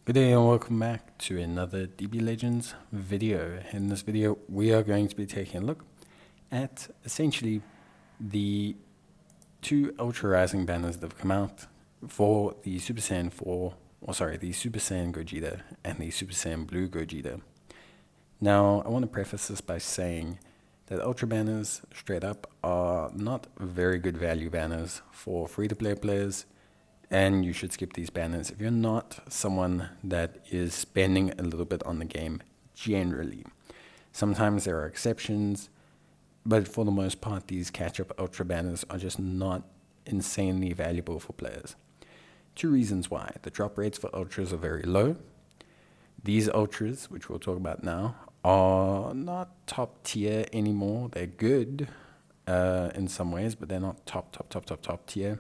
Good day and welcome back to another DB Legends video. In this video we are going to be taking a look at essentially the two Ultra Rising banners that have come out for the Super Saiyan 4, the Super Saiyan Gogeta and the Super Saiyan Blue Gogeta. Now I want to preface this by saying that Ultra banners straight up are not very good value banners for free-to-play players, and you should skip these banners if you're not someone that is spending a little bit on the game generally. Sometimes there are exceptions, but for the most part these catch-up Ultra banners are just not insanely valuable for players. Two reasons why. The drop rates for Ultras are very low. These Ultras, which we'll talk about now, are not top tier anymore. They're good in some ways, but they're not top tier.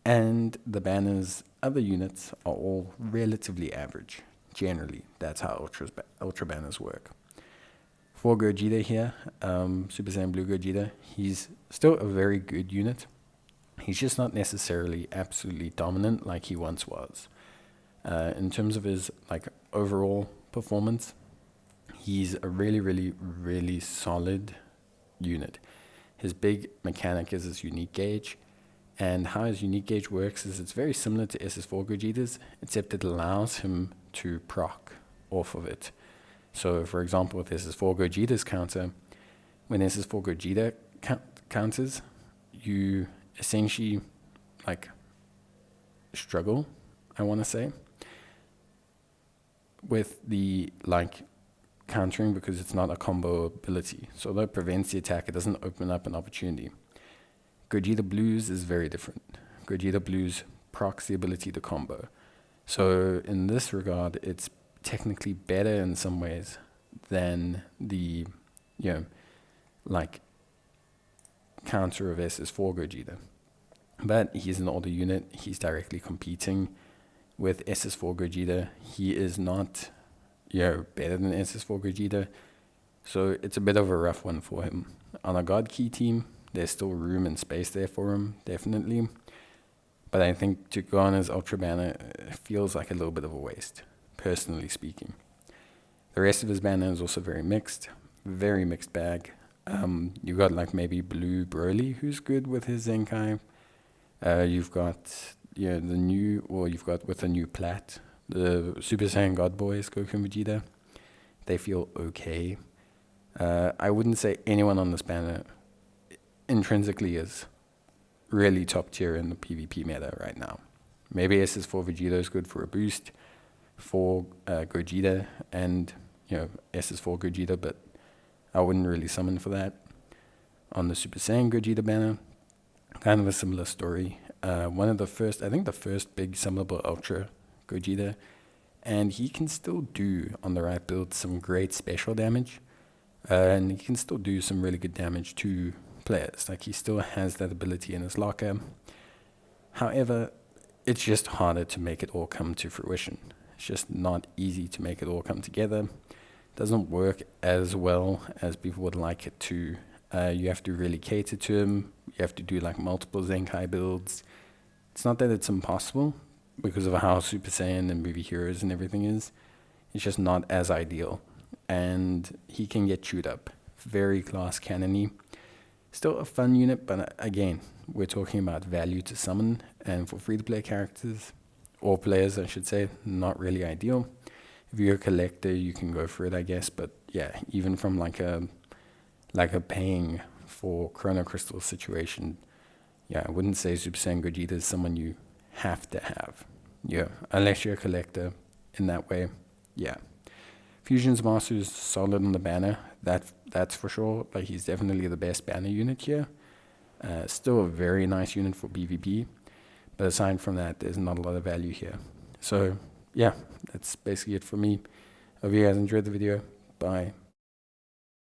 And the banners, other units, are all relatively average. Generally, that's how Ultra banners work. For Gogeta here, Super Saiyan Blue Gogeta, he's still a very good unit. He's just not necessarily absolutely dominant like he once was. In terms of his overall performance, he's a really solid unit. His big mechanic is his unique gauge. And how his unique gauge works is it's very similar to SS4 Gogeta's, except it allows him to proc off of it. So, for example, with SS4 Gogeta's counter, when SS4 Gogeta counters, you essentially struggle, I want to say, with the countering because it's not a combo ability. So that prevents the attack, it doesn't open up an opportunity. Gogeta Blues is very different. Gogeta Blues procs the ability to combo. So in this regard, it's technically better in some ways than the, counter of SS4 Gogeta. But he's an older unit. He's directly competing with SS4 Gogeta. He is not, better than SS4 Gogeta. So it's a bit of a rough one for him. On a God Key team, there's still room and space there for him, definitely. But I think to go on his Ultra banner feels like a little bit of a waste, personally speaking. The rest of his banner is also very mixed bag. You got maybe Blue Broly, who's good with his Zenkai. You've got you've got with the new plat, the Super Saiyan God Boys, Goku and Vegeta. They feel okay. I wouldn't say anyone on this banner intrinsically is really top tier in the PvP meta right now. Maybe SS4 Vegeta is good for a boost for Gogeta and SS4 Gogeta, but I wouldn't really summon for that. On the Super Saiyan Gogeta banner, kind of a similar story. I think the first big summonable Ultra Gogeta, and he can still do on the right build some great special damage, and he can still do some really good damage to players. He still has that ability in his locker. However, it's just harder to make it all come to fruition. It's just not easy to make it all come together. It doesn't work as well as people would like it to. You have to really cater to him. You have to do multiple Zenkai builds. It's not that it's impossible because of how Super Saiyan and movie heroes and everything is. It's just not as ideal. And he can get chewed up. Very class cannon-y. Still a fun unit, but again, we're talking about value to summon, and for free-to-play characters, or players I should say, not really ideal. If you're a collector, you can go for it, I guess, but yeah, even from a paying for Chrono Crystal situation, I wouldn't say Super Saiyan Gogeta is someone you have to have. Unless you're a collector in that way, Fusion's Master is solid on the banner, that's for sure. He's definitely the best banner unit here. Still a very nice unit for PvP, but aside from that, there's not a lot of value here. So that's basically it for me. Hope you guys enjoyed the video. Bye.